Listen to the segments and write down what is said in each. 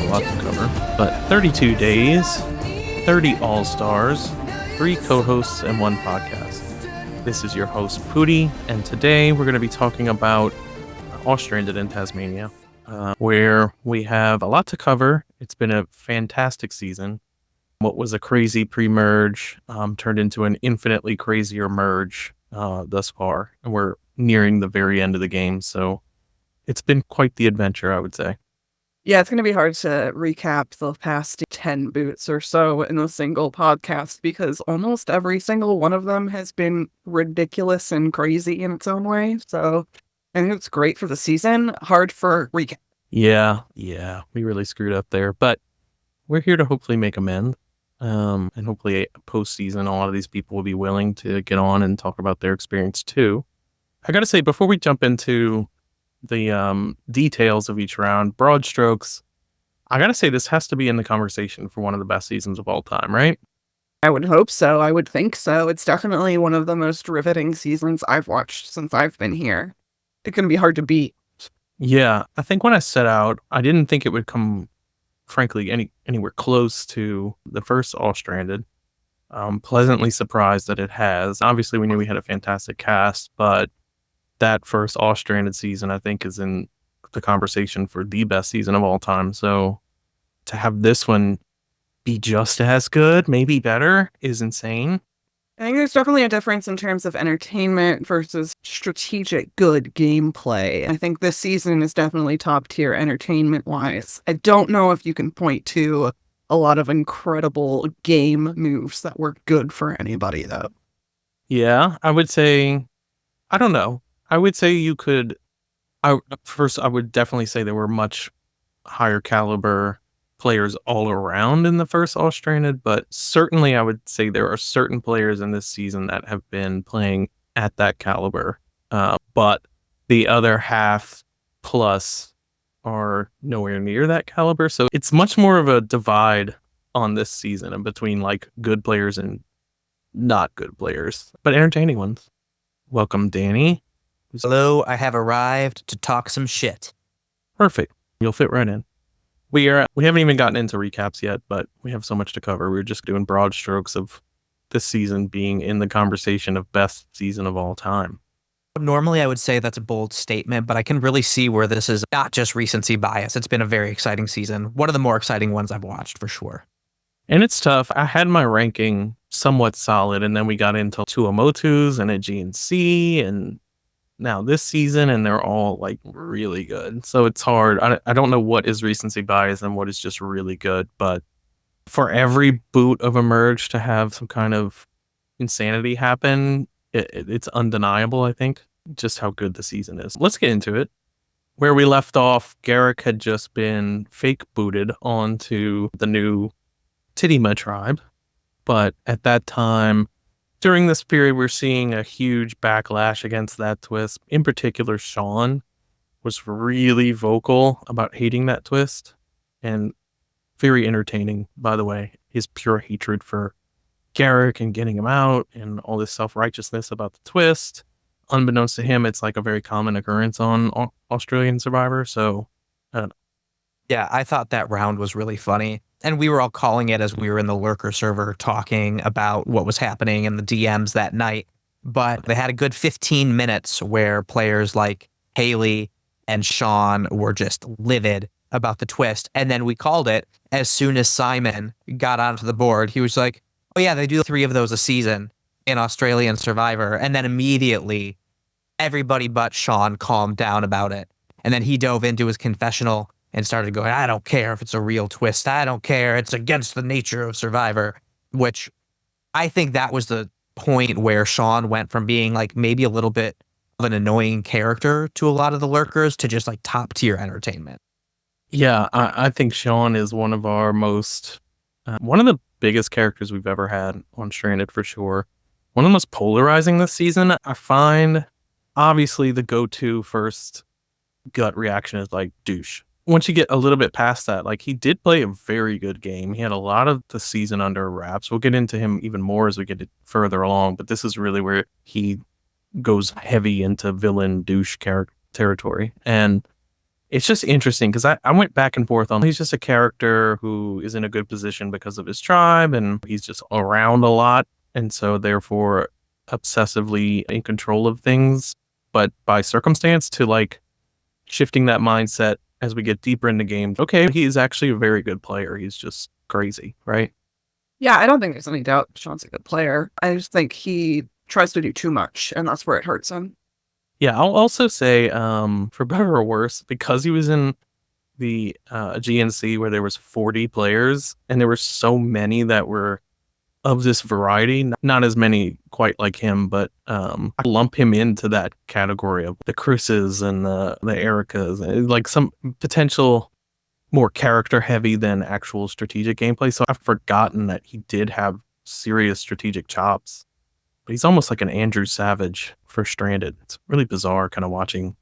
lot to cover. But 32 days, 30 All-Stars, 3 co-hosts, and 1 podcast. This is your host, Poody, and today we're going to be talking about Austranded in Tasmania, where we have a lot to cover. It's been a fantastic season. What was a crazy pre-merge turned into an infinitely crazier merge thus far, and we're nearing the very end of the game, so it's been quite the adventure, I would say. Yeah, it's going to be hard to recap the past 10 boots or so in a single podcast because almost every single one of them has been ridiculous and crazy in its own way. So I think it's great for the season, hard for recap. Yeah, we really screwed up there, but we're here to hopefully make amends. And hopefully postseason, a lot of these people will be willing to get on and talk about their experience too. I got to say, before we jump into the details of each round, broad strokes, I got to say this has to be in the conversation for one of the best seasons of all time, right? I would hope so. I would think so. It's definitely one of the most riveting seasons I've watched since I've been here. It can be hard to beat. Yeah, I think when I set out, I didn't think it would come, frankly, anywhere close to the first Austranded. Pleasantly surprised that it has. Obviously, we knew we had a fantastic cast, but that first Austranded season, I think, is in the conversation for the best season of all time. So to have this one be just as good, maybe better, is insane. I think there's definitely a difference in terms of entertainment versus strategic good gameplay. I think this season is definitely top tier entertainment-wise. I don't know if you can point to a lot of incredible game moves that were good for anybody, though. Yeah, I would say, I don't know. I would say you could, I would definitely say there were much higher caliber players all around in the first Austranded, but certainly I would say there are certain players in this season that have been playing at that caliber, but the other half plus are nowhere near that caliber. So it's much more of a divide on this season and between like good players and not good players, but entertaining ones. Welcome, Danny. Hello, I have arrived to talk some shit. Perfect. You'll fit right in. We haven't even gotten into recaps yet, but we have so much to cover. We're just doing broad strokes of this season being in the conversation of best season of all time. Normally, I would say that's a bold statement, but I can really see where this is not just recency bias. It's been a very exciting season. One of the more exciting ones I've watched, for sure. And it's tough. I had my ranking somewhat solid, and then we got into 2 Omotus and a GNC, and now this season, and they're all like really good. So it's hard. I don't know what is recency bias and what is just really good, but for every boot of a merge to have some kind of insanity happen, it's undeniable, I think, just how good the season is. Let's get into it. Where we left off, Garrick had just been fake booted onto the new Tidima tribe. But at that time, during this period, we're seeing a huge backlash against that twist. In particular, Sean was really vocal about hating that twist, and very entertaining, by the way. His pure hatred for Garrick and getting him out and all this self-righteousness about the twist. Unbeknownst to him, it's like a very common occurrence on Australian Survivor, so I don't know. Yeah, I thought that round was really funny. And we were all calling it as we were in the lurker server talking about what was happening in the DMs that night. But they had a good 15 minutes where players like Haley and Sean were just livid about the twist. And then we called it as soon as Simon got onto the board. He was like, oh yeah, they do 3 of those a season in Australian Survivor. And then immediately everybody but Sean calmed down about it. And then he dove into his confessional and started going, I don't care if it's a real twist. I don't care. It's against the nature of Survivor, which I think that was the point where Sean went from being like maybe a little bit of an annoying character to a lot of the lurkers to just like top tier entertainment. Yeah, I think Sean is one of our most, one of the biggest characters we've ever had on Stranded for sure. One of the most polarizing this season. I find, obviously, the go-to first gut reaction is like douche. Once you get a little bit past that, like he did play a very good game. He had a lot of the season under wraps. We'll get into him even more as we get further along, but this is really where he goes heavy into villain douche territory. And it's just interesting because I went back and forth on he's just a character who is in a good position because of his tribe and he's just around a lot. And so therefore obsessively in control of things. But by circumstance to like shifting that mindset as we get deeper into games. Okay, he is actually a very good player. He's just crazy, right? Yeah, I don't think there's any doubt Sean's a good player. I just think he tries to do too much, and that's where it hurts him. Yeah, I'll also say, for better or worse, because he was in the GNC where there was 40 players and there were so many that were of this variety, not as many quite like him, but I lump him into that category of the Chris's and the Ericas, like some potential more character heavy than actual strategic gameplay. So I've forgotten that he did have serious strategic chops. But he's almost like an Andrew Savage for Stranded. It's really bizarre kind of watching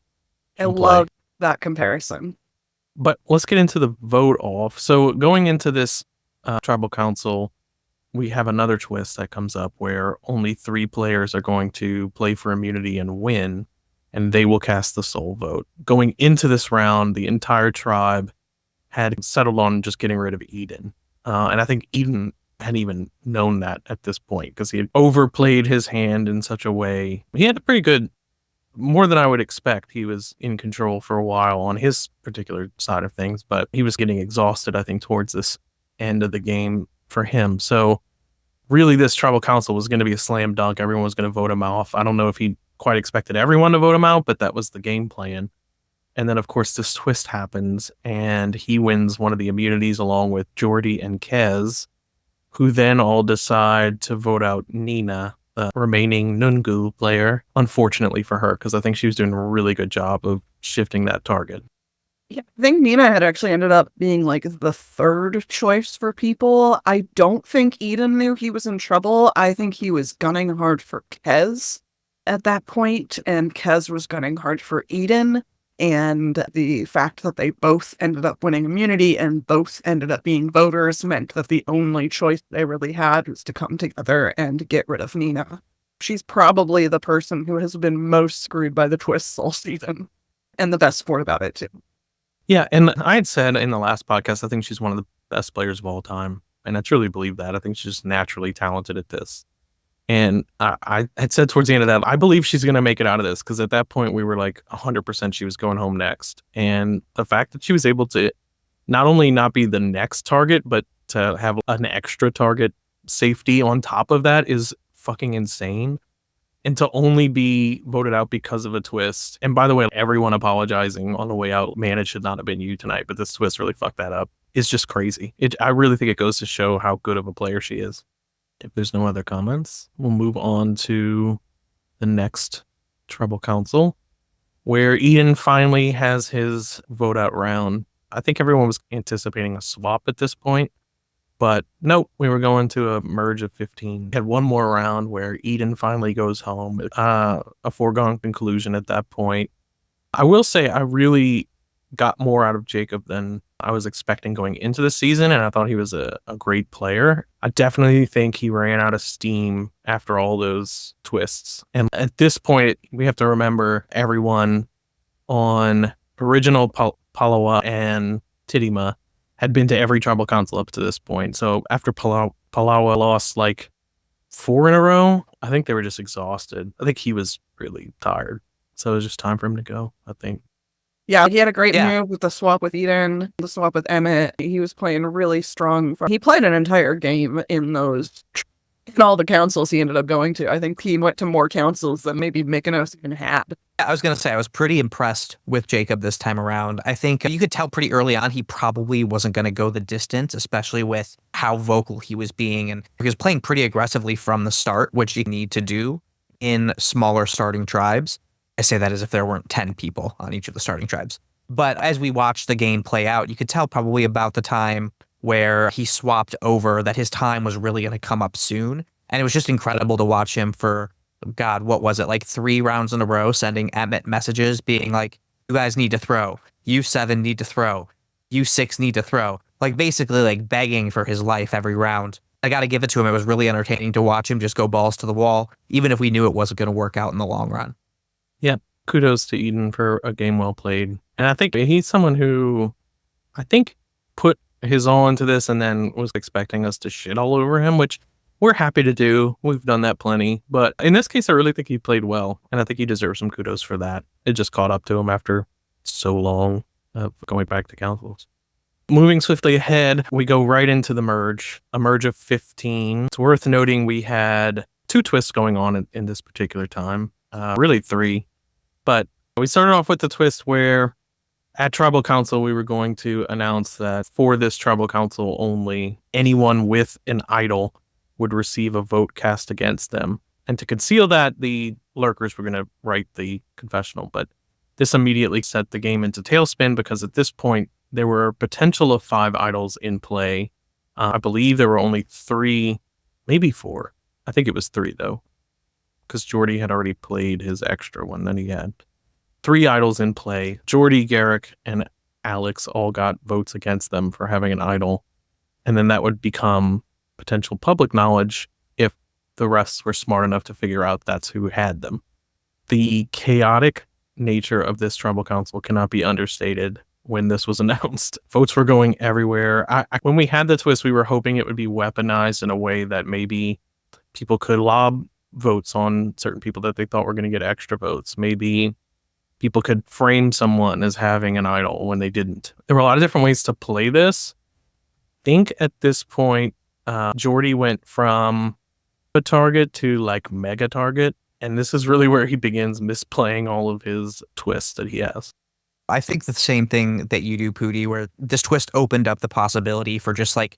I him play. love that comparison. But let's get into the vote off. So going into this tribal council, we have another twist that comes up where only 3 players are going to play for immunity and win, and they will cast the sole vote. Going into this round, the entire tribe had settled on just getting rid of Eden. And I think Eden had even known that at this point because he had overplayed his hand in such a way. He had a pretty good, more than I would expect. He was in control for a while on his particular side of things, but he was getting exhausted, I think, towards this end of the game for him. So really this tribal council was going to be a slam dunk. Everyone was going to vote him off. I don't know if he quite expected everyone to vote him out, but that was the game plan. And then, of course, this twist happens, and he wins one of the immunities along with Jordy and Kez, who then all decide to vote out Nina, the remaining Nungu player, unfortunately for her, because I think she was doing a really good job of shifting that target. Yeah, I think Nina had actually ended up being like the 3rd choice for people. I don't think Eden knew he was in trouble. I think he was gunning hard for Kez at that point, and Kez was gunning hard for Eden. And the fact that they both ended up winning immunity and both ended up being voters meant that the only choice they really had was to come together and get rid of Nina. She's probably the person who has been most screwed by the twists all season. And the best part about it, too. Yeah, and I had said in the last podcast, I think she's one of the best players of all time. And I truly believe that. I think she's just naturally talented at this. And I had said towards the end of that, I believe she's going to make it out of this because at that point we were like 100% she was going home next. And the fact that she was able to not only not be the next target, but to have an extra target safety on top of that is fucking insane. And to only be voted out because of a twist. And by the way, everyone apologizing on the way out, man, it should not have been you tonight, but this twist really fucked that up. It's just crazy. I really think it goes to show how good of a player she is. If there's no other comments, we'll move on to the next Tribal Council, where Eden finally has his vote out round. I think everyone was anticipating a swap at this point, but nope, we were going to a merge of 15. We had one more round where Eden finally goes home. A foregone conclusion at that point. I will say I really got more out of Jacob than I was expecting going into the season, and I thought he was a great player. I definitely think he ran out of steam after all those twists. And at this point, we have to remember everyone on original Palawa and Titima had been to every tribal council up to this point. So after Palawa lost like 4 in a row, I think they were just exhausted. I think he was really tired. So it was just time for him to go, I think. Yeah, he had a great move with the swap with Eden, the swap with Emmett. He was playing really strong. He played an entire game in all the councils he ended up going to. I think he went to more councils than maybe Mykonos even had. I was going to say, I was pretty impressed with Jacob this time around. I think you could tell pretty early on he probably wasn't going to go the distance, especially with how vocal he was being. And he was playing pretty aggressively from the start, which you need to do in smaller starting tribes. I say that as if there weren't 10 people on each of the starting tribes. But as we watched the game play out, you could tell probably about the time where he swapped over that his time was really going to come up soon. And it was just incredible to watch him for, God, what was it, like 3 rounds in a row, sending Emmett messages being like, you guys need to throw. You 7 need to throw. You 6 need to throw. Like basically like begging for his life every round. I got to give it to him. It was really entertaining to watch him just go balls to the wall, even if we knew it wasn't going to work out in the long run. Yeah, kudos to Eden for a game well played. And I think he's someone who I think put his all into this and then was expecting us to shit all over him, which we're happy to do. We've done that plenty. But in this case, I really think he played well. And I think he deserves some kudos for that. It just caught up to him after so long of going back to councils. Moving swiftly ahead, we go right into the merge, a merge of 15. It's worth noting we had 2 twists going on in this particular time, really 3. But we started off with the twist where at Tribal Council, we were going to announce that for this Tribal Council only, anyone with an idol would receive a vote cast against them. And to conceal that, the lurkers were going to write the confessional. But this immediately set the game into tailspin because at this point, there were a potential of 5 idols in play. I believe there were only 3, maybe 4. I think it was 3, though, because Jordy had already played his extra one that he had. 3 idols in play. Jordy, Garrick, and Alex all got votes against them for having an idol. And then that would become potential public knowledge if the rest were smart enough to figure out that's who had them. The chaotic nature of this Tribal Council cannot be understated when this was announced. Votes were going everywhere. When we had the twist, we were hoping it would be weaponized in a way that maybe people could lob votes on certain people that they thought were going to get extra votes. Maybe people could frame someone as having an idol when they didn't. There were a lot of different ways to play this. I think at this point, Jordy went from a target to like mega target. And this is really where he begins misplaying all of his twists that he has. I think the same thing that you do, Poody, where this twist opened up the possibility for just like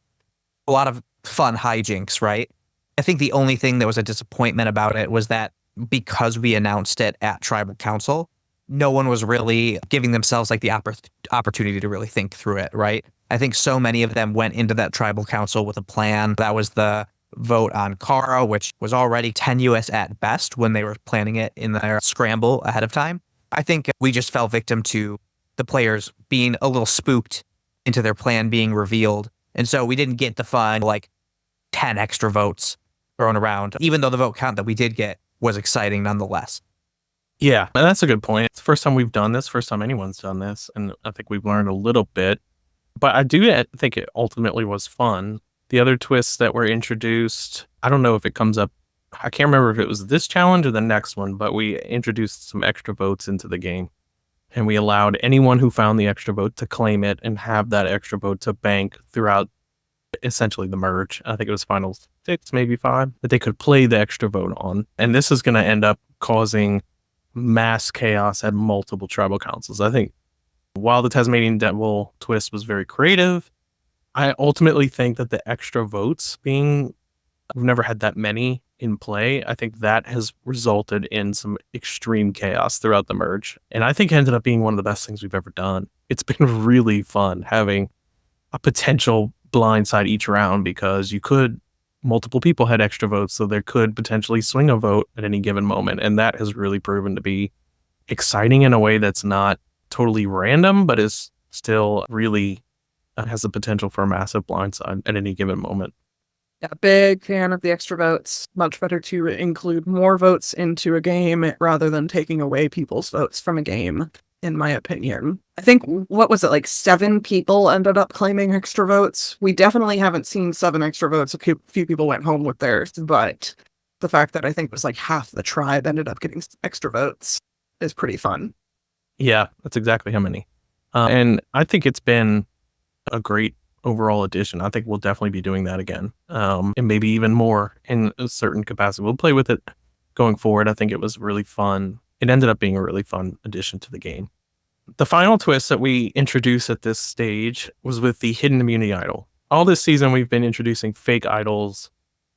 a lot of fun hijinks, right? I think the only thing that was a disappointment about it was that because we announced it at Tribal Council, no one was really giving themselves like the opportunity to really think through it, right? I think so many of them went into that Tribal Council with a plan. That was the vote on Kara, which was already tenuous at best when they were planning it in their scramble ahead of time. I think we just fell victim to the players being a little spooked into their plan being revealed. And so we didn't get the fun, like 10 extra votes thrown around, even though the vote count that we did get was exciting nonetheless. Yeah, and that's a good point. It's the first time we've done this, first time anyone's done this. And I think we've learned a little bit. But I do think it ultimately was fun. The other twists that were introduced, I don't know if it comes up. I can't remember if it was this challenge or the next one, but we introduced some extra votes into the game. And we allowed anyone who found the extra vote to claim it and have that extra vote to bank throughout essentially the merge. I think it was final 6, maybe 5, that they could play the extra vote on. And this is going to end up causing mass chaos at multiple tribal councils. I think while the Tasmanian Devil twist was very creative, I ultimately think that the extra votes we've never had that many in play. I think that has resulted in some extreme chaos throughout the merge. And I think it ended up being one of the best things we've ever done. It's been really fun having a potential blindside each round because multiple people had extra votes, so there could potentially swing a vote at any given moment. And that has really proven to be exciting in a way that's not totally random, but is still really has the potential for a massive blindside at any given moment. Yeah, big fan of the extra votes. Much better to include more votes into a game rather than taking away people's votes from a game, in my opinion. I think, what was it, like 7 people ended up claiming extra votes? We definitely haven't seen 7 extra votes. A few people went home with theirs, but the fact that I think it was like half the tribe ended up getting extra votes is pretty fun. Yeah, that's exactly how many. And I think it's been a great overall addition. I think we'll definitely be doing that again, and maybe even more in a certain capacity. We'll play with it going forward. I think it was really fun. It ended up being a really fun addition to the game. The final twist that we introduced at this stage was with the hidden immunity idol. All this season, we've been introducing fake idols,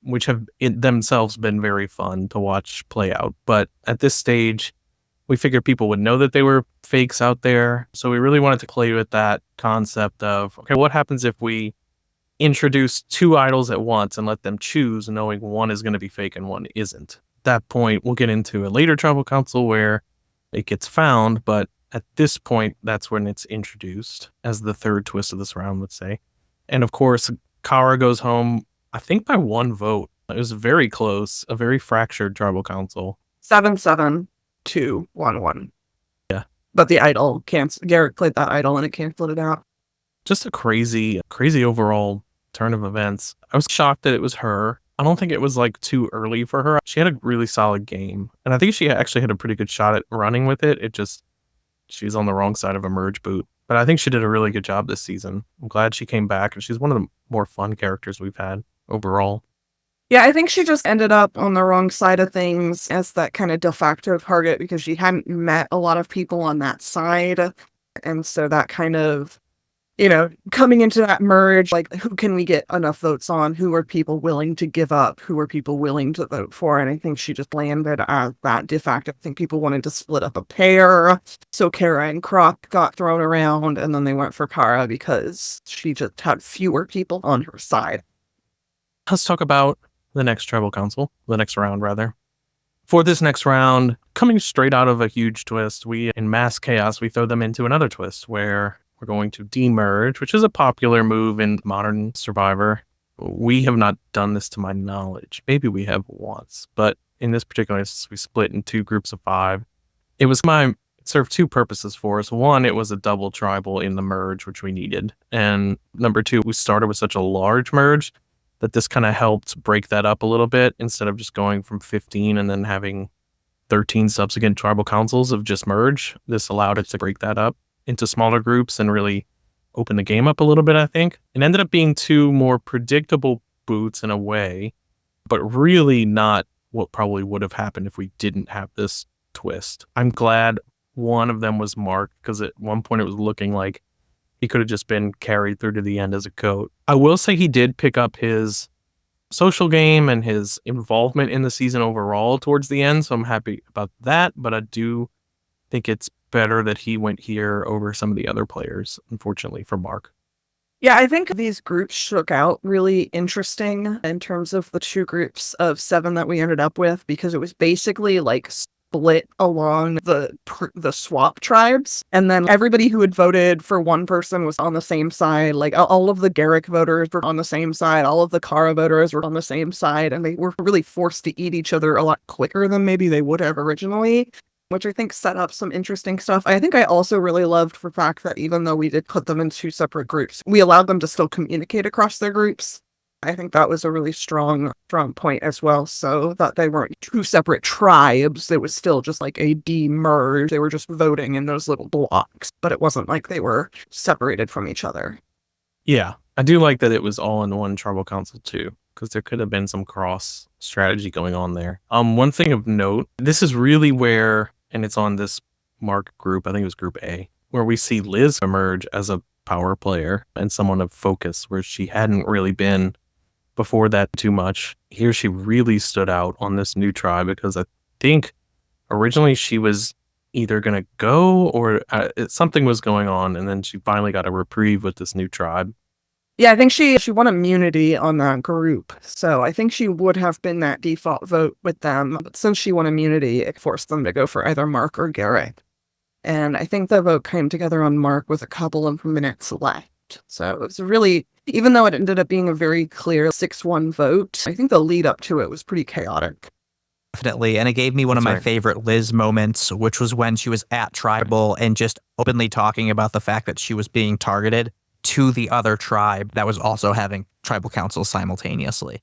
which have in themselves been very fun to watch play out. But at this stage, we figured people would know that they were fakes out there. So we really wanted to play with that concept of, okay, what happens if we introduce 2 idols at once and let them choose, knowing one is going to be fake and one isn't? At that point, we'll get into a later tribal council where it gets found, but at this point, that's when it's introduced as the third twist of this round, let's say. And of course, Kara goes home, I think by 1 vote. It was very close, a very fractured tribal council. 7-7 to 1-1. Yeah. But the idol Garrett played that idol and it canceled it out. Just a crazy overall turn of events. I was shocked that it was her. I don't think it was like too early for her. She had a really solid game. And I think she actually had a pretty good shot at running with it. She's on the wrong side of a merge boot. But I think she did a really good job this season. I'm glad she came back, and she's one of the more fun characters we've had overall. Yeah, I think she just ended up on the wrong side of things as that kind of de facto target because she hadn't met a lot of people on that side. And so that kind of, coming into that merge, like, who can we get enough votes on? Who are people willing to give up? Who are people willing to vote for? And I think she just landed at that de facto. I think people wanted to split up a pair. So Kara and Croc got thrown around, and then they went for Kara because she just had fewer people on her side. Let's talk about the next next round, rather. For this next round, coming straight out of a huge twist, in Mass Chaos, we throw them into another twist where we're going to demerge, which is a popular move in modern Survivor. We have not done this to my knowledge. Maybe we have once, but in this particular instance, we split in 2 groups of 5. It served 2 purposes for us. One, it was a double tribal in the merge, which we needed. And number 2, we started with such a large merge that this kind of helped break that up a little bit instead of just going from 15 and then having 13 subsequent tribal councils of just merge. This allowed it to break that up into smaller groups and really open the game up a little bit, I think. It ended up being 2 more predictable boots in a way, but really not what probably would have happened if we didn't have this twist. I'm glad one of them was Mark, because at one point it was looking like he could have just been carried through to the end as a goat. I will say he did pick up his social game and his involvement in the season overall towards the end, so I'm happy about that, but I do think it's better that he went here over some of the other players, unfortunately, for Mark. Yeah, I think these groups shook out really interesting in terms of the 2 groups of 7 that we ended up with, because it was basically like split along the swap tribes, and then everybody who had voted for one person was on the same side. Like all of the Garrick voters were on the same side, all of the Kara voters were on the same side, and they were really forced to eat each other a lot quicker than maybe they would have originally, which I think set up some interesting stuff. I think I also really loved the fact that even though we did put them in 2 separate groups, we allowed them to still communicate across their groups. I think that was a really strong point as well. So that they weren't 2 separate tribes. It was still just like a demerge. They were just voting in those little blocks, but it wasn't like they were separated from each other. Yeah, I do like that it was all in one tribal council too, because there could have been some cross strategy going on there. One thing of note, this is really where, and it's on this Mark group, I think it was group A, where we see Liz emerge as a power player and someone of focus, where she hadn't really been before that too much. Here she really stood out on this new tribe, because I think originally she was either going to go or something was going on, and then she finally got a reprieve with this new tribe. Yeah, I think she won immunity on that group, so I think she would have been that default vote with them, but since she won immunity, it forced them to go for either Mark or Garrett. And I think the vote came together on Mark with a couple of minutes left. So it was really, even though it ended up being a very clear 6-1 vote, I think the lead up to it was pretty chaotic. Definitely. And it gave me one of my favorite Liz moments, which was when she was at Tribal and just openly talking about the fact that she was being targeted to the other tribe that was also having tribal councils simultaneously.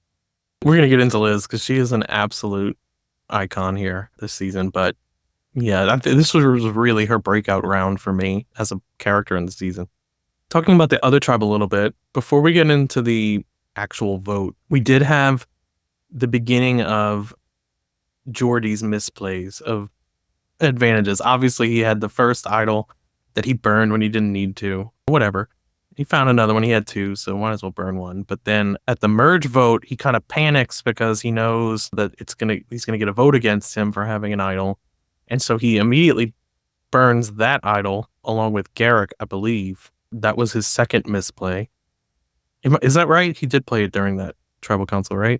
We're going to get into Liz because she is an absolute icon here this season. But yeah, this was really her breakout round for me as a character in the season. Talking about the other tribe a little bit, before we get into the actual vote, we did have the beginning of Jordy's misplays of advantages. Obviously, he had the first idol that he burned when he didn't need to. Whatever. He found another one. He had 2, so might as well burn one. But then at the merge vote, he kind of panics because he knows that he's gonna get a vote against him for having an idol. And so he immediately burns that idol along with Garrick, I believe. That was his second misplay. Is that right? He did play it during that tribal council, right?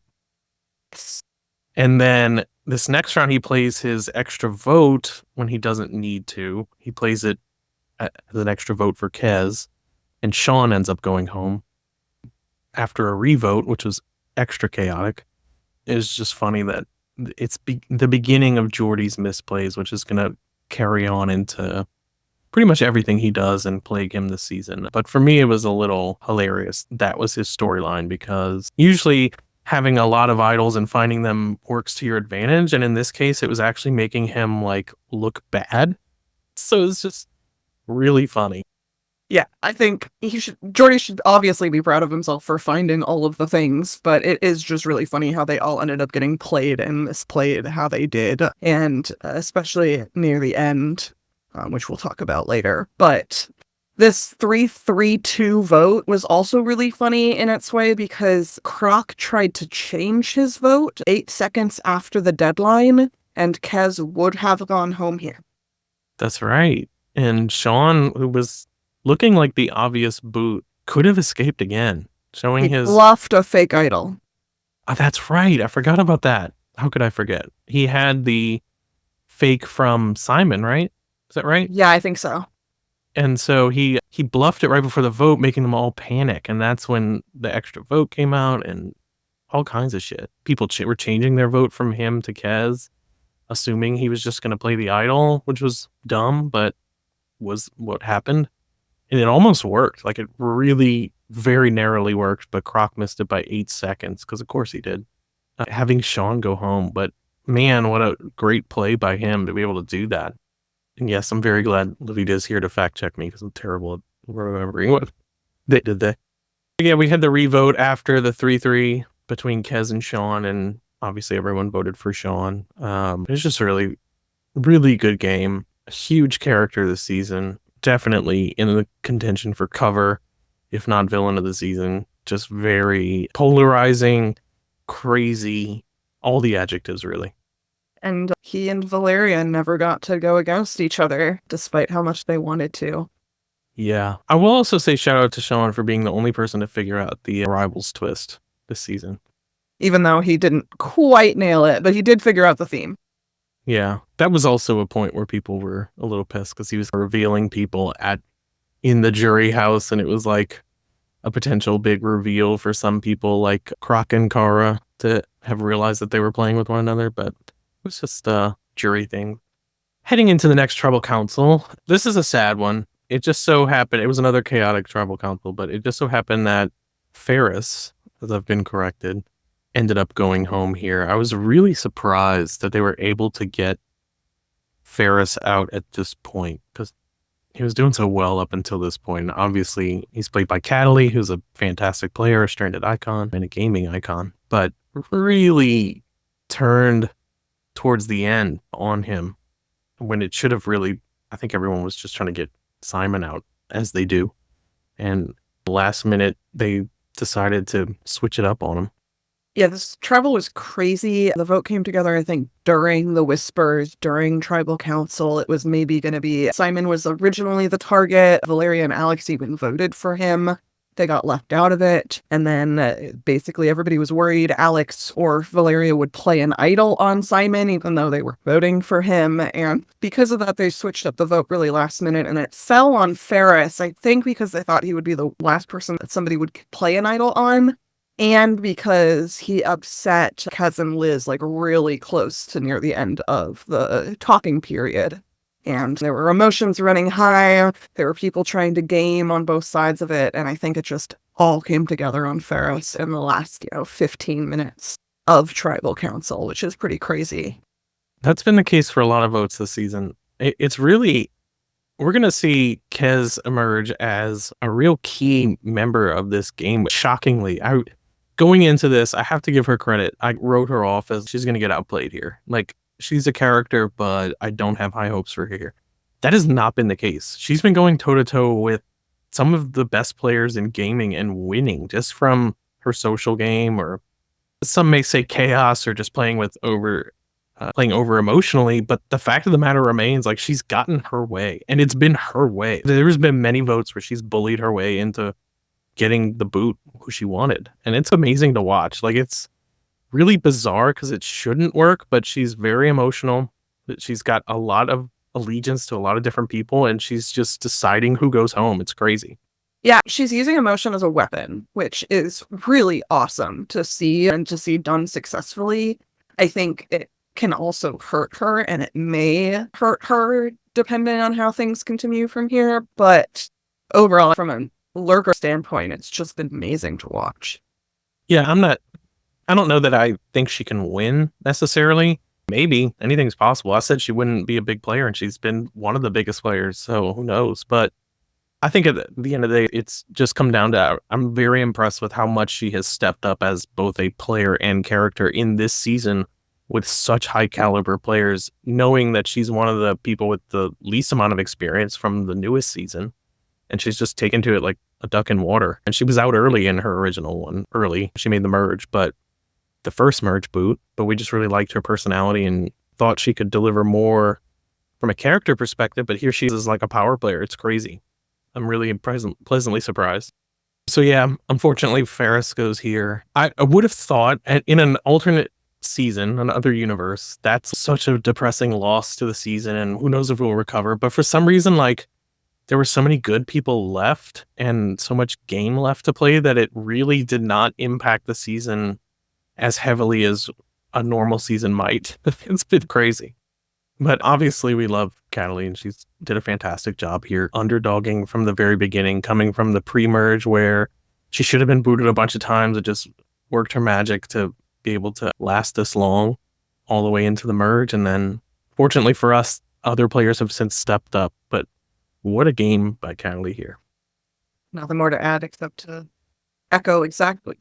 And then this next round, he plays his extra vote when he doesn't need to. He plays it as an extra vote for Kez, and Sean ends up going home after a revote, which was extra chaotic. It's just funny that it's the beginning of Jordy's misplays, which is going to carry on into pretty much everything he does and plague him this season. But for me, it was a little hilarious. That was his storyline, because usually having a lot of idols and finding them works to your advantage. And in this case, it was actually making him like look bad. So it's just really funny. Yeah, I think Jordy should obviously be proud of himself for finding all of the things, but it is just really funny how they all ended up getting played and misplayed how they did, and especially near the end, which we'll talk about later. But this 3-3-2 vote was also really funny in its way, because Croc tried to change his vote 8 seconds after the deadline, and Kez would have gone home here. That's right. And Sean, who was looking like the obvious boot, could have escaped again, showing He his... bluffed a fake idol. Oh, that's right. I forgot about that. How could I forget? He had the fake from Simon, right? Is that right? Yeah, I think so. And so he bluffed it right before the vote, making them all panic. And that's when the extra vote came out and all kinds of shit. People were changing their vote from him to Kez, assuming he was just going to play the idol, which was dumb, but was what happened. And it almost worked. Like, it really very narrowly worked, but Croc missed it by 8 seconds, because of course he did. Having Sean go home, but man, what a great play by him to be able to do that. And yes, I'm very glad Loveita is here to fact check me, because I'm terrible at remembering what they did there. Yeah, we had the revote after the 3-3 between Kez and Sean, and obviously everyone voted for Sean. It's just a really, really good game. A huge character this season. Definitely in the contention for cover, if not villain of the season. Just very polarizing, crazy, all the adjectives, really. And he and Valeria never got to go against each other, despite how much they wanted to. Yeah. I will also say shout out to Sean for being the only person to figure out the Rivals twist this season. Even though he didn't quite nail it, but he did figure out the theme. Yeah, that was also a point where people were a little pissed, because he was revealing people in the jury house, and it was like a potential big reveal for some people like Croc and Kara to have realized that they were playing with one another, but it was just a jury thing. Heading into the next tribal council, this is a sad one. It just so happened, it was another chaotic tribal council, but it just so happened that Ferris, as I've been corrected, ended up going home here. I was really surprised that they were able to get Ferris out at this point, because he was doing so well up until this point. Obviously, he's played by Cataly, who's a fantastic player, a stranded icon, and a gaming icon, but really turned towards the end on him when it should have really, I think everyone was just trying to get Simon out, as they do. And last minute, they decided to switch it up on him. Yeah, this tribal was crazy. The vote came together, I think, during the Whispers, during Tribal Council. It was maybe going to be Simon was originally the target. Valeria and Alex even voted for him. They got left out of it. And then basically everybody was worried Alex or Valeria would play an idol on Simon, even though they were voting for him. And because of that, they switched up the vote really last minute, and it fell on Ferris, I think because they thought he would be the last person that somebody would play an idol on. And because he upset cousin Liz, like, really close to near the end of the talking period. And there were emotions running high. There were people trying to game on both sides of it. And I think it just all came together on Ferris in the last, 15 minutes of Tribal Council, which is pretty crazy. That's been the case for a lot of votes this season. It's really... We're going to see Kez emerge as a real key member of this game. Shockingly, going into this, I have to give her credit. I wrote her off as she's going to get outplayed here. Like, she's a character, but I don't have high hopes for her here. That has not been the case. She's been going toe-to-toe with some of the best players in gaming and winning just from her social game, or some may say chaos, or just playing over emotionally. But the fact of the matter remains, like, she's gotten her way, and it's been her way. There's been many votes where she's bullied her way into getting the boot who she wanted, and it's amazing to watch. Like, it's really bizarre because it shouldn't work, but she's very emotional. She's got a lot of allegiance to a lot of different people, and she's just deciding who goes home. It's crazy. Yeah, she's using emotion as a weapon, which is really awesome to see, and to see done successfully. I think it can also hurt her, and it may hurt her depending on how things continue from here. But overall, from a lurker standpoint, it's just been amazing to watch. Yeah, I don't know that I think she can win necessarily. Maybe anything's possible. I said she wouldn't be a big player, and she's been one of the biggest players, so who knows? But I think at the end of the day, it's just come down to I'm very impressed with how much she has stepped up as both a player and character in this season with such high caliber players, knowing that she's one of the people with the least amount of experience from the newest season. And she's just taken to it like a duck in water. And she was out early in her original one. Early. She made the merge, but the first merge boot. But we just really liked her personality and thought she could deliver more from a character perspective. But here she is like a power player. It's crazy. I'm really pleasantly surprised. So yeah, unfortunately, Ferris goes here. I would have thought in an alternate season, another universe, that's such a depressing loss to the season, and who knows if we'll recover. But for some reason, like, there were so many good people left and so much game left to play that it really did not impact the season as heavily as a normal season might. It's been crazy. But obviously we love Cataline. She's did a fantastic job here, underdogging from the very beginning, coming from the pre-merge where she should have been booted a bunch of times. It just worked her magic to be able to last this long all the way into the merge. And then fortunately for us, other players have since stepped up. But what a game by Cataline here. Nothing more to add except to echo exactly.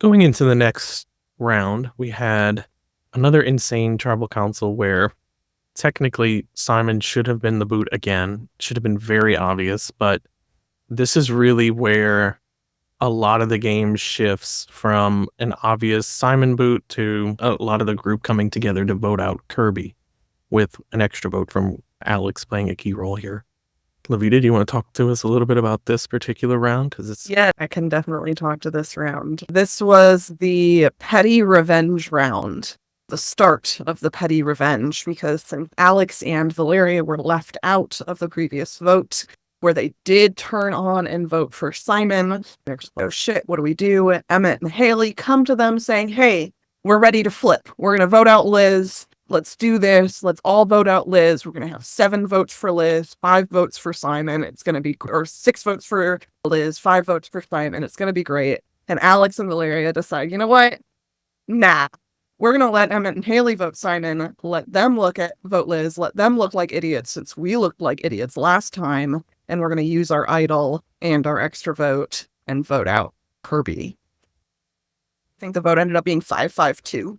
Going into the next round, we had another insane tribal council where technically Simon should have been the boot again. Should have been very obvious, but this is really where a lot of the game shifts from an obvious Simon boot to a lot of the group coming together to vote out Kirby, with an extra vote from Alex playing a key role here. Loveita, do you want to talk to us a little bit about this particular round? Yeah, I can definitely talk to this round. This was the petty revenge round, the start of the petty revenge, because since Alex and Valeria were left out of the previous vote, where they did turn on and vote for Simon, they're just like, oh shit, what do we do? Emmett and Haley come to them saying, hey, we're ready to flip. We're going to vote out Liz. Let's do this. Let's all vote out Liz. We're going to have 7 votes for Liz, 5 votes for Simon. It's going to be, or 6 votes for Liz, 5 votes for Simon. It's going to be great. And Alex and Valeria decide, you know what? Nah. We're going to let Emmett and Haley vote Simon. Let them vote Liz. Let them look like idiots since we looked like idiots last time. And we're going to use our idol and our extra vote and vote out Kirby. I think the vote ended up being 5-5-2.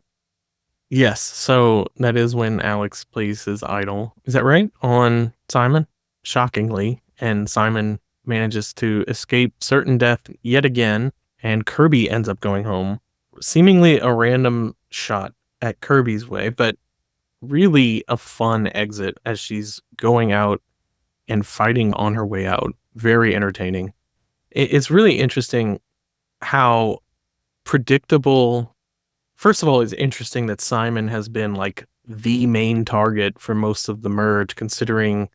Yes, so that is when Alex plays his idol. Is that right? On Simon? Shockingly. And Simon manages to escape certain death yet again, and Kirby ends up going home. Seemingly a random shot at Kirby's way, but really a fun exit as she's going out and fighting on her way out. Very entertaining. It's really interesting how predictable. First of all, it's interesting that Simon has been like the main target for most of the merge, considering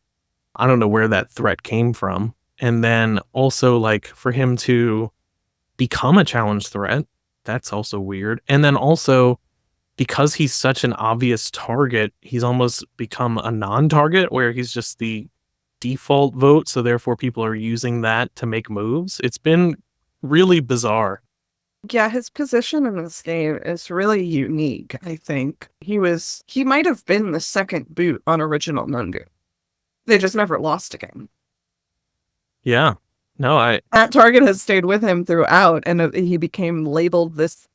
I don't know where that threat came from. And then also like for him to become a challenge threat, that's also weird. And then also because he's such an obvious target, he's almost become a non-target where he's just the default vote. So therefore people are using that to make moves. It's been really bizarre. Yeah, his position in this game is really unique, I think. He might have been the second boot on original Nungu. They just never lost a game. Yeah. No, that target has stayed with him throughout, and he became labeled this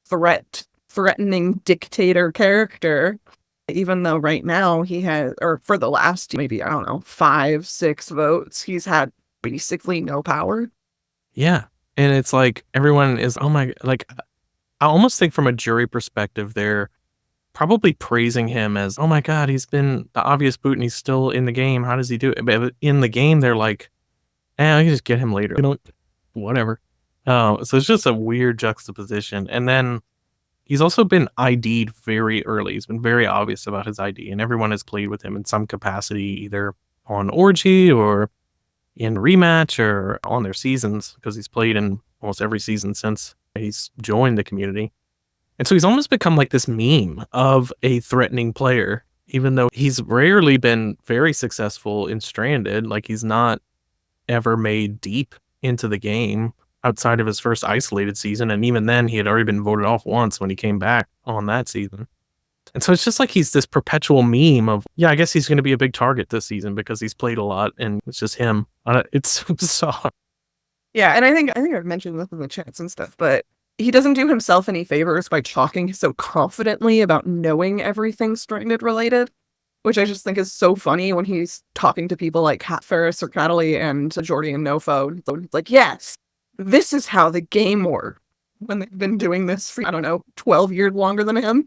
threatening dictator character, even though right now he has, or for the last, maybe, I don't know, 5-6 votes, he's had basically no power. Yeah. And it's like everyone is, oh my, like, I almost think from a jury perspective, they're probably praising him as, oh my God, he's been the obvious boot and he's still in the game. How does he do it? But in the game, they're like, I can just get him later. Whatever. So it's just a weird juxtaposition. And then he's also been ID'd very early. He's been very obvious about his ID, and everyone has played with him in some capacity, either on Orgy or in rematch or on their seasons, because he's played in almost every season since he's joined the community. And so he's almost become like this meme of a threatening player. even though he's rarely been very successful in Stranded. Like, he's not ever made deep into the game outside of his first isolated season. And even then, he had already been voted off once when he came back on that season. And so it's just like he's this perpetual meme of, yeah, I guess he's going to be a big target this season because he's played a lot and it's just him. It's bizarre. Yeah, and I think I've mentioned this in the chats and stuff, but he doesn't do himself any favors by talking so confidently about knowing everything Stranded related, which I just think is so funny when he's talking to people like Ferris or Cataly and Jordy and Nofo. So it's like, yes, this is how the game works when they've been doing this for, I don't know, 12 years longer than him.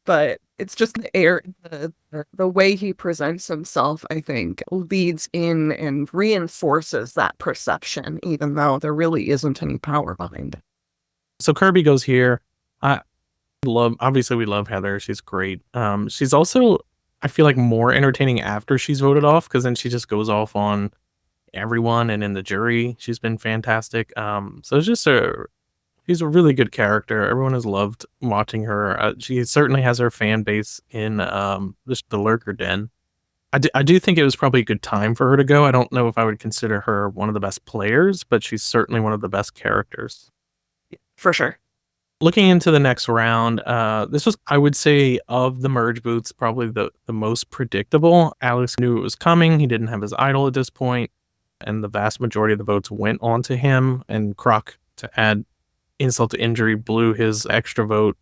But it's just the way he presents himself, I think, leads in and reinforces that perception, even though there really isn't any power behind it. So Kirby goes here. Obviously we love Heather. She's great. She's also, I feel like, more entertaining after she's voted off, because then she just goes off on everyone, and in the jury, she's been fantastic. So it's just she's a really good character. Everyone has loved watching her. She certainly has her fan base in the Lurker Den. I do think it was probably a good time for her to go. I don't know if I would consider her one of the best players, but she's certainly one of the best characters. For sure. Looking into the next round, this was, I would say, of the merge boots, probably the most predictable. Alex knew it was coming. He didn't have his idol at this point, and the vast majority of the votes went on to him, and Croc, to add insult to injury, blew his extra vote,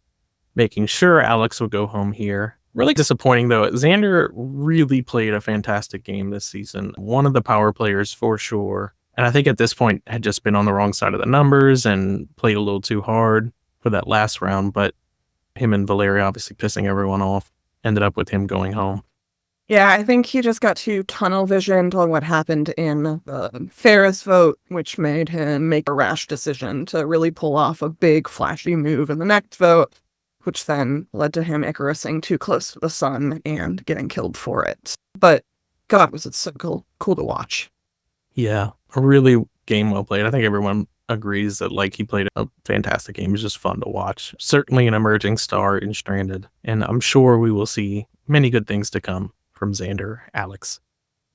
making sure Alex would go home here. Really disappointing, though. Xander really played a fantastic game this season. One of the power players for sure. And I think at this point had just been on the wrong side of the numbers and played a little too hard for that last round. But him and Valeria obviously pissing everyone off ended up with him going home. Yeah, I think he just got too tunnel visioned on what happened in the Ferris vote, which made him make a rash decision to really pull off a big flashy move in the next vote, which then led to him Icarusing too close to the sun and getting killed for it. But God, was it so cool to watch. Yeah, a really game well played. I think everyone agrees that, like, he played a fantastic game. It was just fun to watch. Certainly an emerging star in Stranded, and I'm sure we will see many good things to come from Xander, Alex.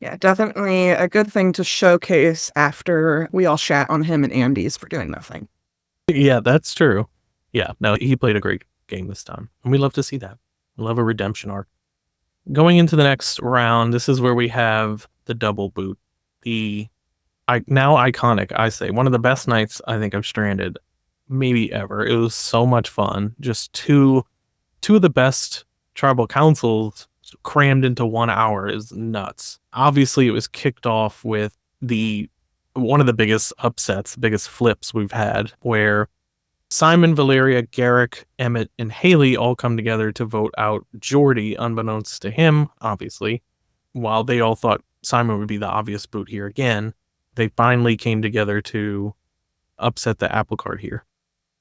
Yeah, definitely a good thing to showcase after we all shat on him and Andy's for doing nothing. Yeah, that's true. Yeah, no, he played a great game this time, and we love to see that. We love a redemption arc. Going into the next round, this is where we have the double boot. Now iconic, I say, one of the best nights I think of Stranded maybe ever. It was so much fun. Just two of the best tribal councils crammed into 1 hour is nuts. Obviously, it was kicked off with one of the biggest upsets, biggest flips we've had, where Simon, Valeria, Garrick, Emmett, and Haley all come together to vote out Jordy, unbeknownst to him, obviously. While they all thought Simon would be the obvious boot here again, they finally came together to upset the apple cart here.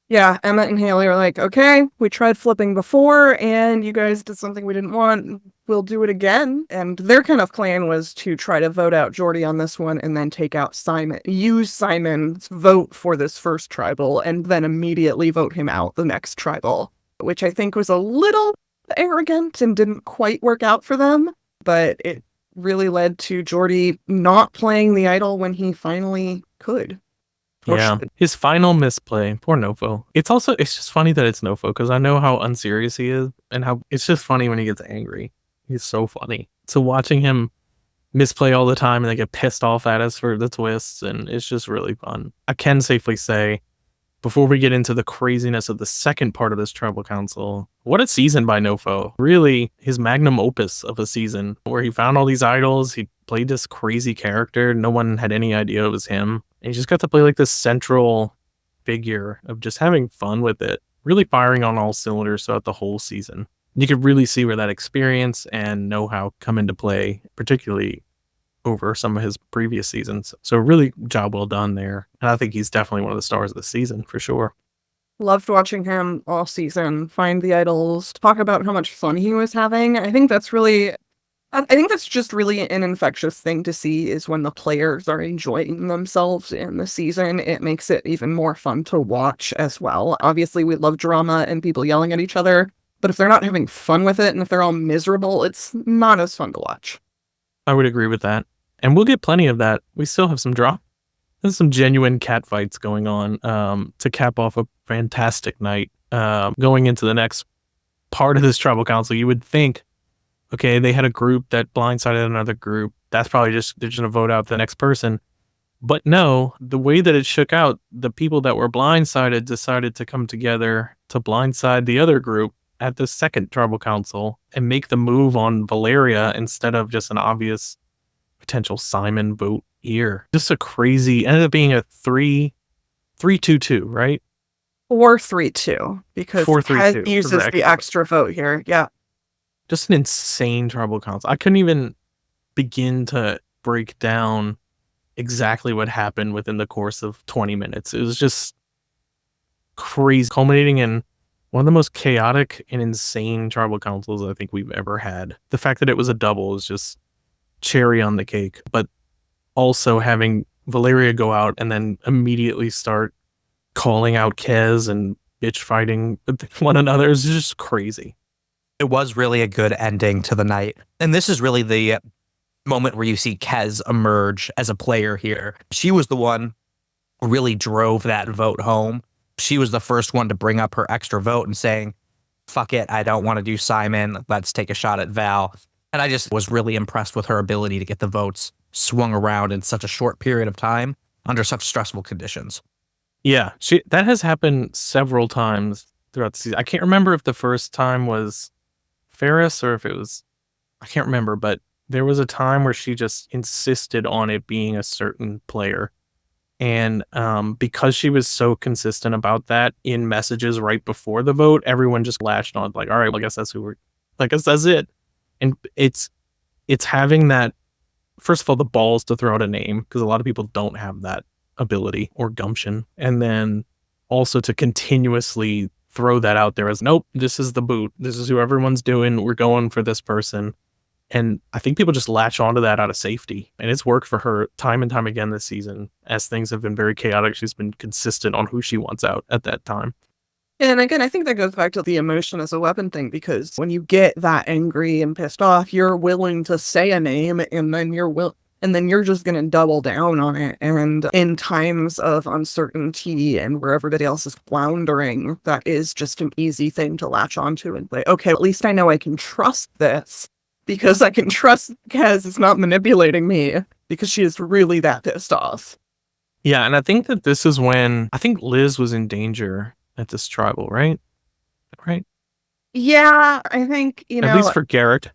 Yeah, Emmett and Haley are like, okay, we tried flipping before, and you guys did something we didn't want. We'll do it again. And their kind of plan was to try to vote out Jordy on this one and then take out Simon. Use Simon's vote for this first tribal, and then immediately vote him out the next tribal, which I think was a little arrogant and didn't quite work out for them. But it really led to Jordy not playing the idol when he finally could. Yeah, his final misplay. Poor Nofo. It's just funny that it's Nofo, because I know how unserious he is, and how it's just funny when he gets angry. He's so funny. So watching him misplay all the time, and they get pissed off at us for the twists, and it's just really fun. I can safely say, before we get into the craziness of the second part of this tribal council, what a season by Nofo. Really, his magnum opus of a season, where he found all these idols, he played this crazy character, no one had any idea it was him. And he just got to play like this central figure of just having fun with it, really firing on all cylinders throughout the whole season. You could really see where that experience and know-how come into play, particularly over some of his previous seasons. So really job well done there. And I think he's definitely one of the stars of the season for sure. Loved watching him all season, find the idols, talk about how much fun he was having. I think that's just really an infectious thing to see, is when the players are enjoying themselves in the season. It makes it even more fun to watch as well. Obviously, we love drama and people yelling at each other, But if they're not having fun with it and if they're all miserable, it's not as fun to watch. I would agree with that. And we'll get plenty of that. We still have some drama. There's some genuine cat fights going on to cap off a fantastic night. Going into the next part of this tribal council, you would think, okay, they had a group that blindsided another group. That's probably just, they're just going to vote out the next person. But no, the way that it shook out, the people that were blindsided decided to come together to blindside the other group at the second tribal council and make the move on Valeria instead of just an obvious potential Simon vote here. Just a crazy, ended up being a 3-2-2, right? 4-3-2, because 4-3-2 Ted uses the extra vote here. Yeah. Just an insane tribal council. I couldn't even begin to break down exactly what happened within the course of 20 minutes. It was just crazy, culminating in one of the most chaotic and insane tribal councils I think we've ever had. The fact that it was a double is just cherry on the cake, but also having Valeria go out and then immediately start calling out Kez and bitch fighting one another is just crazy. It was really a good ending to the night. And this is really the moment where you see Kez emerge as a player here. She was the one who really drove that vote home. She was the first one to bring up her extra vote and saying, fuck it, I don't want to do Simon. Let's take a shot at Val. And I just was really impressed with her ability to get the votes swung around in such a short period of time under such stressful conditions. Yeah, that has happened several times throughout the season. I can't remember if the first time was Ferris or if it was, I can't remember, but there was a time where she just insisted on it being a certain player. And because she was so consistent about that in messages right before the vote, everyone just latched on like, all right, well, I guess that's that's it. And it's having that, first of all, the balls to throw out a name, because a lot of people don't have that ability or gumption. And then also to continuously throw that out there as, nope, this is the boot. This is who everyone's doing. We're going for this person. And I think people just latch onto that out of safety. And it's worked for her time and time again this season. As things have been very chaotic, she's been consistent on who she wants out at that time. And again, I think that goes back to the emotion as a weapon thing, because when you get that angry and pissed off, you're willing to say a name, and then you're just going to double down on it. And in times of uncertainty and where everybody else is floundering, that is just an easy thing to latch onto and say, okay, at least I know I can trust this, because I can trust Kez is not manipulating me, because she is really that pissed off. Yeah, and I think that this is when I think Liz was in danger at this tribal, right? Right? Yeah, I think, at least for Garrett.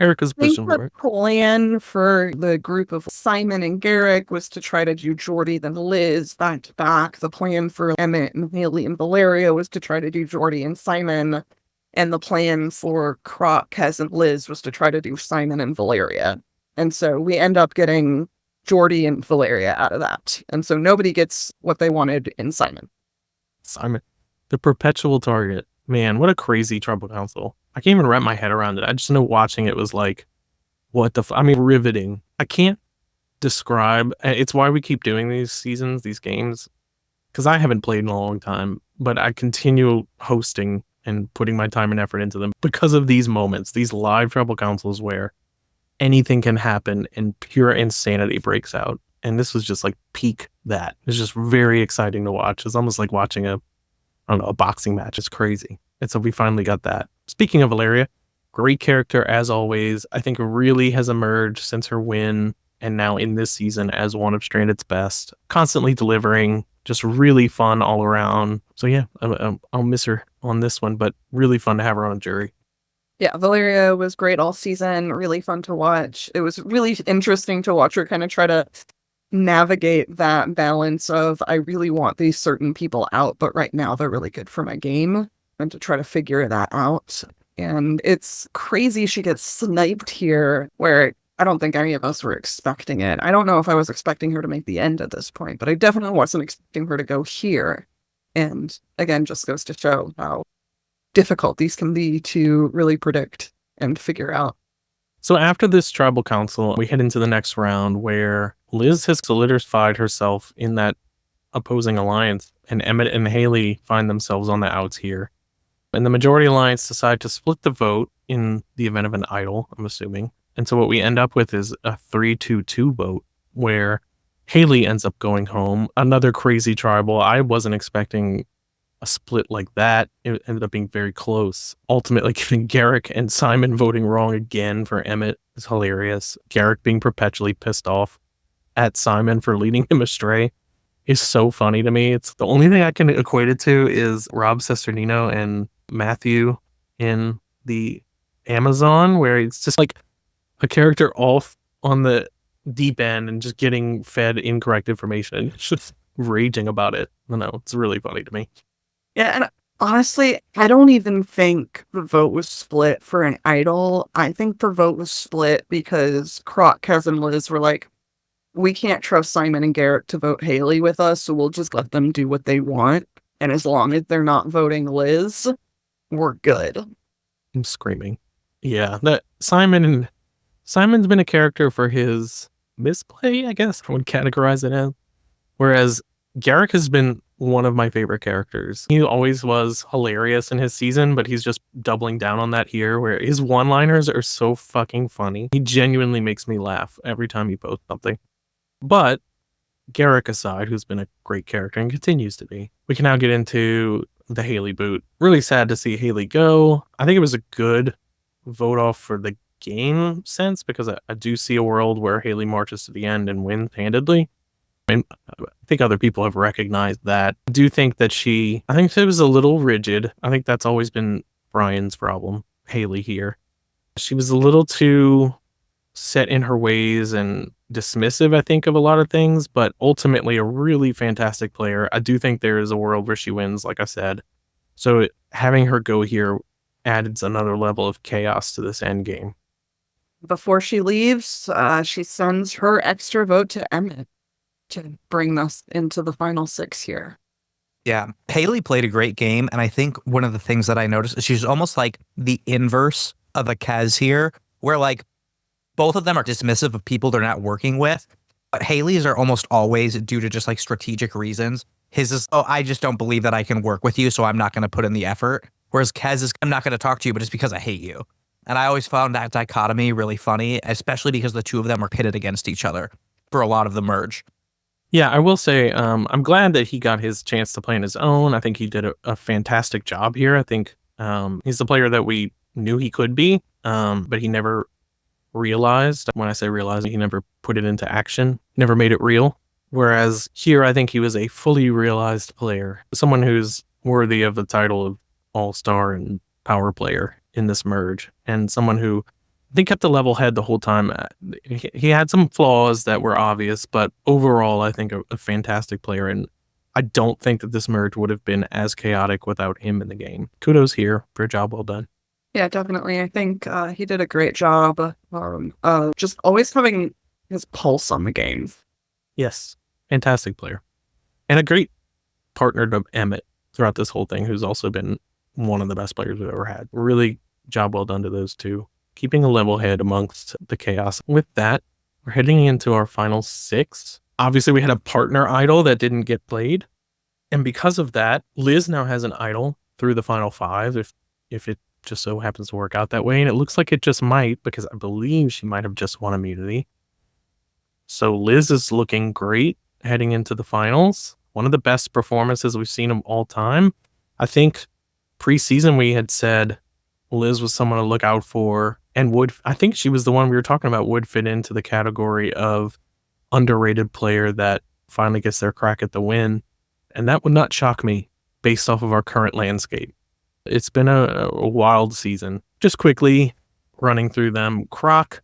Erica's position the plan for the group of Simon and Garrick was to try to do Jordy then Liz back to back. The plan for Emmett and Haley and Valeria was to try to do Jordy and Simon. And the plan for Croc, Kez, and Liz was to try to do Simon and Valeria. And so we end up getting Jordy and Valeria out of that. And so nobody gets what they wanted in Simon. Simon, the perpetual target. Man, what a crazy tribal council. I can't even wrap my head around it. I just know watching it was like, what the riveting. I can't describe. It's why we keep doing these seasons, these games, because I haven't played in a long time, but I continue hosting and putting my time and effort into them because of these moments, these live tribal councils where anything can happen and pure insanity breaks out. And this was just like peak that. It's just very exciting to watch. It's almost like watching a boxing match. It's crazy. And so we finally got that. Speaking of Valeria, great character as always. I think really has emerged since her win and now in this season as one of Stranded's best. Constantly delivering, just really fun all around. So yeah, I'll miss her on this one, but really fun to have her on a jury. Yeah, Valeria was great all season. Really fun to watch. It was really interesting to watch her kind of try to navigate that balance of, I really want these certain people out, but right now they're really good for my game, and to try to figure that out. And it's crazy she gets sniped here, where I don't think any of us were expecting it. I don't know if I was expecting her to make the end at this point, but I definitely wasn't expecting her to go here. And again, just goes to show how difficult these can be to really predict and figure out. So after this tribal council, we head into the next round where Liz has solidified herself in that opposing alliance, and Emmett and Haley find themselves on the outs here. And the majority alliance decide to split the vote in the event of an idol, I'm assuming. And so what we end up with is a 3-2-2 vote where Haley ends up going home. Another crazy tribal. I wasn't expecting a split like that. It ended up being very close. Ultimately, giving Garrick and Simon voting wrong again for Emmett is hilarious. Garrick being perpetually pissed off at Simon for leading him astray is so funny to me. It's the only thing I can equate it to is Rob Cesternino and Matthew in the Amazon, where it's just like a character off on the deep end and just getting fed incorrect information and just raging about it. I don't know. It's really funny to me. Yeah, and honestly, I don't even think the vote was split for an idol. I think the vote was split because Croc, Kez, and Liz were like, we can't trust Simon and Garrett to vote Haley with us, so we'll just let them do what they want. And as long as they're not voting Liz, we're good. I'm screaming. Yeah, that Simon's been a character for his misplay, I guess I would categorize it as. Whereas Garrick has been one of my favorite characters. He always was hilarious in his season, but he's just doubling down on that here, where his one-liners are so fucking funny. He genuinely makes me laugh every time he posts something. But Garrick aside, who's been a great character and continues to be, we can now get into the Haley boot. Really sad to see Haley go. I think it was a good vote off for the game sense, because I do see a world where Haley marches to the end and wins handedly. I think other people have recognized that. I do think that I think she was a little rigid. I think that's always been Brian's problem, Haley here. She was a little too set in her ways and dismissive, I think, of a lot of things, but ultimately a really fantastic player. I do think there is a world where she wins, like I said. So having her go here adds another level of chaos to this end game. Before she leaves, she sends her extra vote to Emmett to bring us into the final 6 here. Yeah, Haley played a great game, and I think one of the things that I noticed is she's almost like the inverse of a Kez here, where like both of them are dismissive of people they're not working with, but Haley's are almost always due to just like strategic reasons. His is, oh, I just don't believe that I can work with you, so I'm not going to put in the effort. Whereas Kez is, I'm not going to talk to you, but it's because I hate you. And I always found that dichotomy really funny, especially because the two of them are pitted against each other for a lot of the merge. Yeah, I will say I'm glad that he got his chance to play on his own. I think he did a fantastic job here. I think he's the player that we knew he could be, but he never realized. When I say realized, he never put it into action, never made it real. Whereas here, I think he was a fully realized player, someone who's worthy of the title of all-star and power player in this merge, and someone who I think kept a level head the whole time. He had some flaws that were obvious, but overall, I think a fantastic player. And I don't think that this merge would have been as chaotic without him in the game. Kudos here for a job well done. Yeah, definitely. I think he did a great job just always having his pulse on the game. Yes, fantastic player. And a great partner to Emmett throughout this whole thing, who's also been one of the best players we've ever had. Really job well done to those two. Keeping a level head amongst the chaos. With that, we're heading into our final 6. Obviously, we had a partner idol that didn't get played. And because of that, Liz now has an idol through the final 5, if it just so happens to work out that way. And it looks like it just might, because I believe she might have just won immunity. So Liz is looking great heading into the finals. One of the best performances we've seen of all time. I think preseason we had said Liz was someone to look out for, and I think she was the one we were talking about would fit into the category of underrated player that finally gets their crack at the win. And that would not shock me based off of our current landscape. It's been a wild season. Just quickly running through them, Croc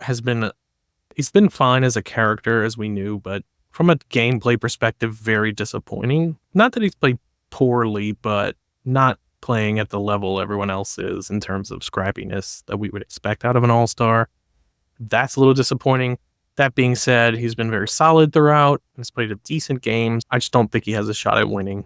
he's been fine as a character as we knew, but from a gameplay perspective, very disappointing. Not that he's played poorly, but not playing at the level everyone else is in terms of scrappiness that we would expect out of an all-star. That's a little disappointing. That being said, he's been very solid throughout. He's played a decent games. I just don't think he has a shot at winning.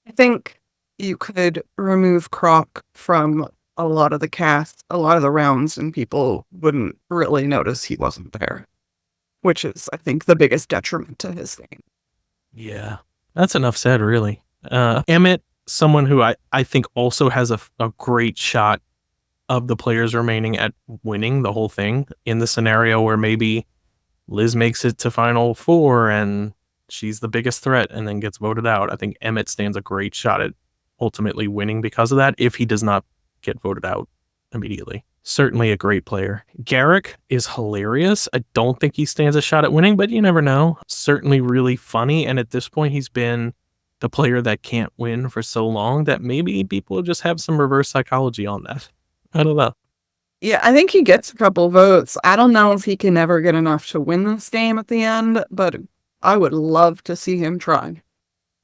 I think you could remove Croc from a lot of the cast, a lot of the rounds, and people wouldn't really notice he wasn't there, which is, I think, the biggest detriment to his game. Yeah, that's enough said, really. Emmett someone who I think also has a great shot of the players remaining at winning the whole thing in the scenario where maybe Liz makes it to Final Four and she's the biggest threat and then gets voted out. I think Emmett stands a great shot at ultimately winning because of that if he does not get voted out immediately. Certainly a great player. Garrick is hilarious. I don't think he stands a shot at winning, but you never know. Certainly really funny, and at this point he's been the player that can't win for so long that maybe people just have some reverse psychology on that. I don't know. Yeah, I think he gets a couple votes. I don't know if he can ever get enough to win this game at the end, but I would love to see him try.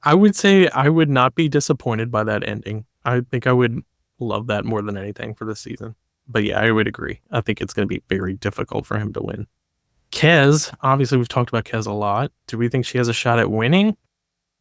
I would say I would not be disappointed by that ending. I think I would love that more than anything for this season. But yeah, I would agree. I think it's going to be very difficult for him to win. Kez, obviously we've talked about Kez a lot. Do we think she has a shot at winning?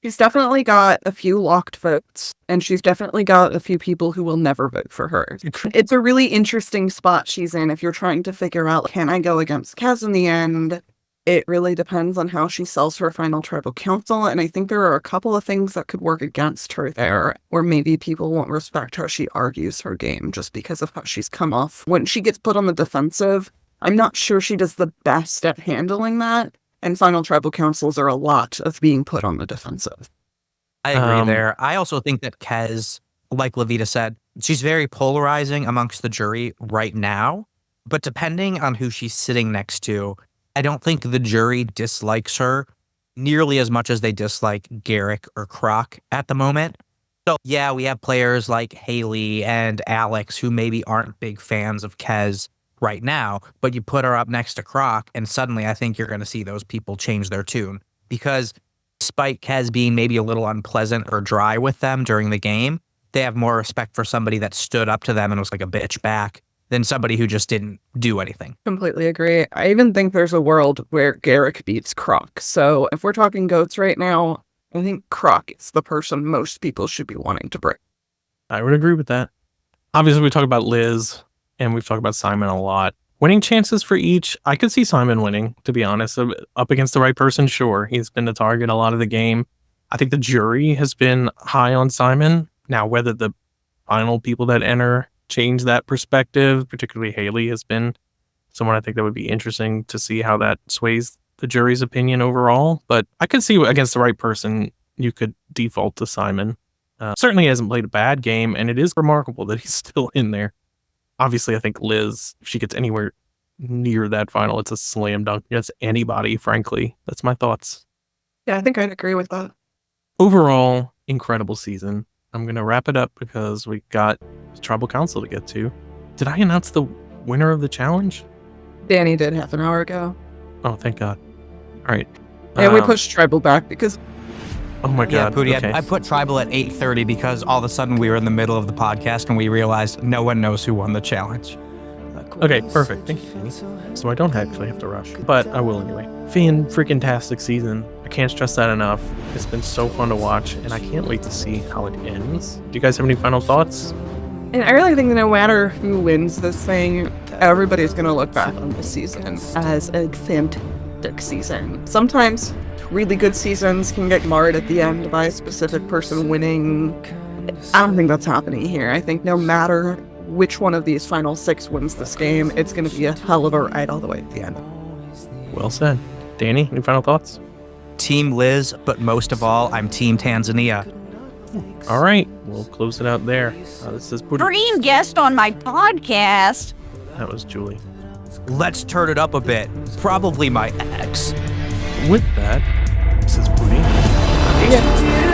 She's definitely got a few locked votes, and she's definitely got a few people who will never vote for her. It's a really interesting spot she's in if you're trying to figure out, can I go against Kez in the end? It really depends on how she sells her final tribal council, and I think there are a couple of things that could work against her there, or maybe people won't respect how she argues her game just because of how she's come off. When she gets put on the defensive, I'm not sure she does the best at handling that. And final tribal councils are a lot of being put on the defensive. I agree there. I also think that Kez, like Loveita said, she's very polarizing amongst the jury right now. But depending on who she's sitting next to, I don't think the jury dislikes her nearly as much as they dislike Garrick or Croc at the moment. So yeah, we have players like Haley and Alex who maybe aren't big fans of Kez right now, but you put her up next to Croc, and suddenly I think you're going to see those people change their tune. Because despite Kez being maybe a little unpleasant or dry with them during the game, they have more respect for somebody that stood up to them and was like a bitch back than somebody who just didn't do anything. Completely agree. I even think there's a world where Garrick beats Croc. So if we're talking goats right now, I think Croc is the person most people should be wanting to bring. I would agree with that. Obviously, we talk about Liz, and we've talked about Simon a lot. Winning chances for each, I could see Simon winning, to be honest. Up against the right person, sure. He's been the target a lot of the game. I think the jury has been high on Simon. Now, whether the final people that enter change that perspective, particularly Haley has been someone I think that would be interesting to see how that sways the jury's opinion overall. But I could see against the right person, you could default to Simon. Certainly he hasn't played a bad game, and it is remarkable that he's still in there. Obviously, I think Liz, if she gets anywhere near that final, it's a slam dunk against anybody, frankly. That's my thoughts. Yeah, I think I'd agree with that. Overall, incredible season. I'm going to wrap it up because we got Tribal Council to get to. Did I announce the winner of the challenge? Danny did half an hour ago. Oh, thank God. All right. And we pushed Tribal back because... Oh my Yeah, God. Poody, okay. I put Tribal at 8:30 because all of a sudden we were in the middle of the podcast and we realized no one knows who won the challenge. Okay, perfect. Thank you. So I don't actually have to rush, but I will anyway. Freaking-tastic season. I can't stress that enough. It's been so fun to watch, and I can't wait to see how it ends. Do you guys have any final thoughts? And I really think that no matter who wins this thing, everybody's going to look back on this season as a fantastic season. Sometimes really good seasons can get marred at the end by a specific person winning. I don't think that's happening here. I think no matter which one of these final six wins this game, it's going to be a hell of a ride all the way at the end. Well said. Danny, any final thoughts? Team Liz, but most of all, I'm Team Tanzania. All right, we'll close it out there. This is Poody. Dream guest on my podcast. That was Julie. Let's turn it up a bit. Probably my ex. With that, this is Poody. Yeah.